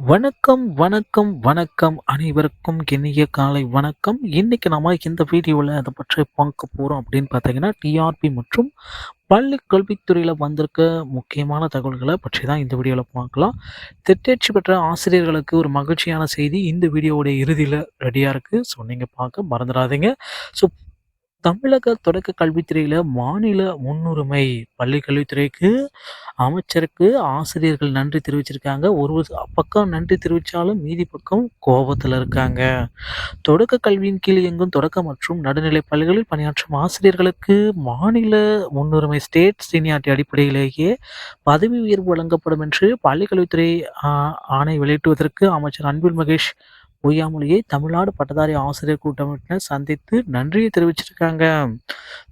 வணக்கம், வணக்கம், வணக்கம். அனைவருக்கும் இனிய காலை வணக்கம். இன்னைக்கு நாம இந்த வீடியோல அத பற்றி பார்க்க போறோம் அப்படின்னு பார்த்தீங்கன்னா, டிஆர்பி மற்றும் பள்ளி கல்வித்துறையில வந்திருக்க முக்கியமான தகவல்கள பற்றி தான் இந்த வீடியோல பார்க்கலாம். தேர்ச்சி பெற்ற ஆசிரியர்களுக்கு ஒரு மகிழ்ச்சியான செய்தி இந்த வீடியோவுடைய இறுதியில ரெடியா இருக்கு. ஸோ நீங்க பார்க்க மறந்துடாதீங்க. ஸோ தமிழக தொடக்க கல்வித்துறையில மாநில முன்னுரிமை பள்ளி கல்வித்துறைக்கு அமைச்சருக்கு ஆசிரியர்கள் நன்றி தெரிவிச்சிருக்காங்க. ஒரு பக்கம் நன்றி தெரிவிச்சாலும், மீதி பக்கம் கோபத்துல இருக்காங்க. தொடக்க கல்வியின் கீழ் இயங்கும் தொடக்க மற்றும் நடுநிலைப் பள்ளிகளில் பணியாற்றும் ஆசிரியர்களுக்கு மாநில முன்னுரிமை ஸ்டேட் சீனியாரிட்டி அடிப்படையிலேயே பதவி உயர்வு வழங்கப்படும் என்று பள்ளிக்கல்வித்துறை ஆ ஆணை வெளியிட்டுவதற்கு அமைச்சர் அன்பில் மகேஷ் பொய்யாமொழியை தமிழ்நாடு பட்டதாரி ஆசிரியர் கூட்டமைப்பினர் சந்தித்து நன்றியை தெரிவிச்சிருக்காங்க.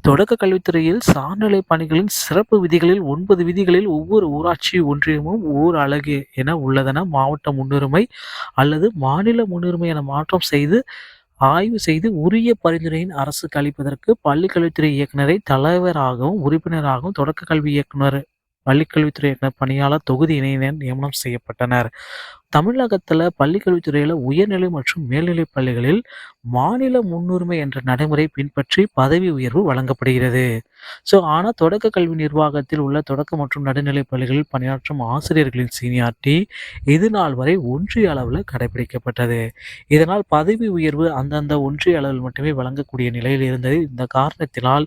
தொடக்க கல்வித்துறையில் சார்நிலை பணிகளின் சிறப்பு விதிகளில் 9 விதிகளில் ஒவ்வொரு ஊராட்சி ஒன்றியமும் ஓர் அலகு என உள்ளதென மாவட்ட முன்னுரிமை அல்லது மாநில முன்னுரிமை என மாற்றம் செய்து ஆய்வு செய்து உரிய பரிந்துரையின் அரசுக்கு அளிப்பதற்கு பள்ளிக்கல்வித்துறை இயக்குநரை தலைவராகவும் உறுப்பினராகவும் தொடக்க கல்வி இயக்குனர் பள்ளிக்கல்வித்துறை இயக்குனர் பணியாளர் தொகுதி இணையினர் நியமனம் செய்யப்பட்டனர். தமிழகத்துல பள்ளிக்கல்வித்துறையில உயர்நிலை மற்றும் மேல்நிலைப் பள்ளிகளில் மாநில முன்னுரிமை என்ற நடைமுறை பின்பற்றி பதவி உயர்வு வழங்கப்படுகிறது. ஆனா தொடக்க கல்வி நிர்வாகத்தில் உள்ள தொடக்க மற்றும் நடுநிலைப் பள்ளிகளில் பணியாற்றும் ஆசிரியர்களின் சீனியாரிட்டி இது நாள் வரை ஒன்றிய அளவில் கடைபிடிக்கப்பட்டது. இதனால் பதவி உயர்வு அந்தந்த ஒன்றிய அளவில் மட்டுமே வழங்கக்கூடிய நிலையில் இருந்தது. இந்த காரணத்தினால்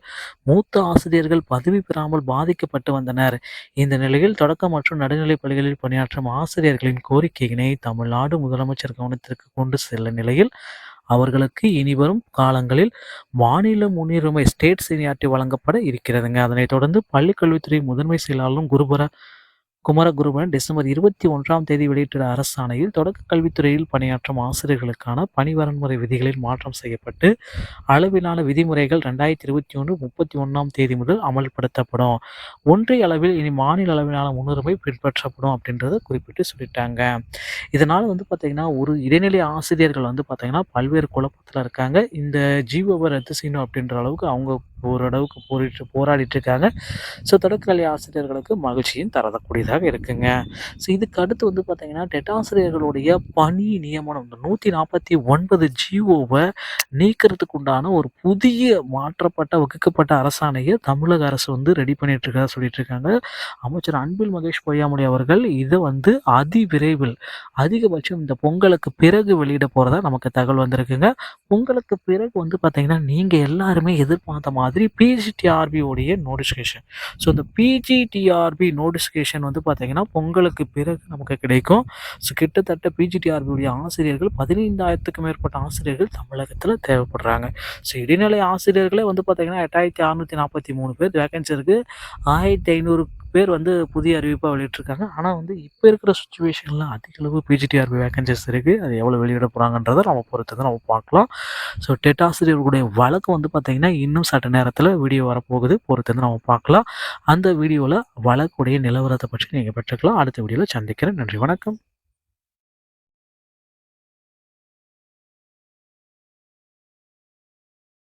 மூத்த ஆசிரியர்கள் பதவி பெறாமல் பாதிக்கப்பட்டு வந்தனர். இந்த நிலையில் தொடக்க மற்றும் நடுநிலைப் பள்ளிகளில் பணியாற்றும் ஆசிரியர்களின் கோரிக்கையினை தமிழ்நாடு முதலமைச்சர் கவனத்திற்கு கொண்டு செல்ல நிலையில் அவர்களுக்கு இனிவரும் காலங்களில் மாநில முன்னுரிமை ஸ்டேட் சீனியாரிட்டி வழங்கப்பட இருக்கிறதுங்க. அதனைத் தொடர்ந்து பள்ளிக்கல்வித்துறை முதன்மை செயலாளரும் குமரகுருபரன் டிசம்பர் 21ஆம் தேதி வெளியிட்ட அரசாணையில் தொடக்க கல்வித்துறையில் பணியாற்றும் ஆசிரியர்களுக்கான பணி வரன்முறை விதிகளில் மாற்றம் செய்யப்பட்டு அளவிலான விதிமுறைகள் 2021 31ஆம் தேதி முதல் அமல்படுத்தப்படும். ஒன்றிய அளவில் இனி மாநில அளவிலான முன்னுரிமை பின்பற்றப்படும் அப்படின்றத குறிப்பிட்டு சொல்லிட்டாங்க. இதனால பார்த்தீங்கன்னா, ஒரு இடைநிலை ஆசிரியர்கள் பார்த்தீங்கன்னா, பல்வேறு குழப்பத்துல இருக்காங்க. இந்த ஜிஓவ ரத்து செய்யணும் அப்படின்ற அளவுக்கு அவங்க ஓரளவுக்கு போராடிட்டு இருக்காங்க. தொடக்கக்கல்வி ஆசிரியர்களுக்கு மகிழ்ச்சியும் தரக்கூடியதாக இருக்குங்க. இதுக்கு அடுத்து பார்த்தீங்கன்னா, டெட் ஆசிரியர்களுடைய பணி நியமனம் இந்த 149 ஜிஓவ நீக்கிறதுக்கு உண்டான ஒரு புதிய மாற்றப்பட்ட வகுக்கப்பட்ட அரசாணைய தமிழக அரசு ரெடி பண்ணிட்டு இருக்கதா சொல்லிட்டு இருக்காங்க. அமைச்சர் அன்பில் மகேஷ் பொய்யாமொழி அவர்கள் இதை அதிவிரைவில் அதிகபட்சம் இந்த பொங்கலுக்கு பிறகு வெளியிட போறதா நமக்கு தகவல் வந்திருக்குங்க. பொங்கலுக்கு பிறகு பார்த்தீங்கன்னா, நீங்க எல்லாருமே எதிர்பார்த்த மாதிரி பிஜிடிஆர்பி உடைய நோட்டிஃபிகேஷன் இந்த பிஜிடிஆர்பி நோட்டிஃபிகேஷன் பார்த்தீங்கன்னா, பொங்கலுக்கு பிறகு நமக்கு கிடைக்கும். கிட்டத்தட்ட பிஜிடிஆர்பி உடைய ஆசிரியர்கள் 15,000க்கும் மேற்பட்ட ஆசிரியர்கள் தமிழகத்துல தேவைப்படுறாங்க. இடைநிலை ஆசிரியர்களே பார்த்தீங்கன்னா 8,643 பேர் வேகன்சி இருக்கு. 1,500 பேர் புதிய அறிவிப்பா வெளியிட்டிருக்காங்க. ஆனா இப்ப இருக்கிற சிச்சுவேஷன்ல அதிக அளவு பிஜிடிஆர்பி வேகன்சிஸ் இருக்கு. அது எவ்வளவு வெளியிட போறாங்கன்றத நம்ம பொறுத்து நம்ம பார்க்கலாம். டெட் ஆசிரியர்களுடைய வழக்கு பார்த்தீங்கன்னா, இன்னும் சற்று நேரத்துல வீடியோ வரப்போகுது. பொறுத்து நம்ம பார்க்கலாம். அந்த வீடியோல வழக்குடைய நிலவரத்தை பற்றி நீங்க பெற்றுக்கலாம். அடுத்த வீடியோல சந்திக்கிறேன். நன்றி, வணக்கம்.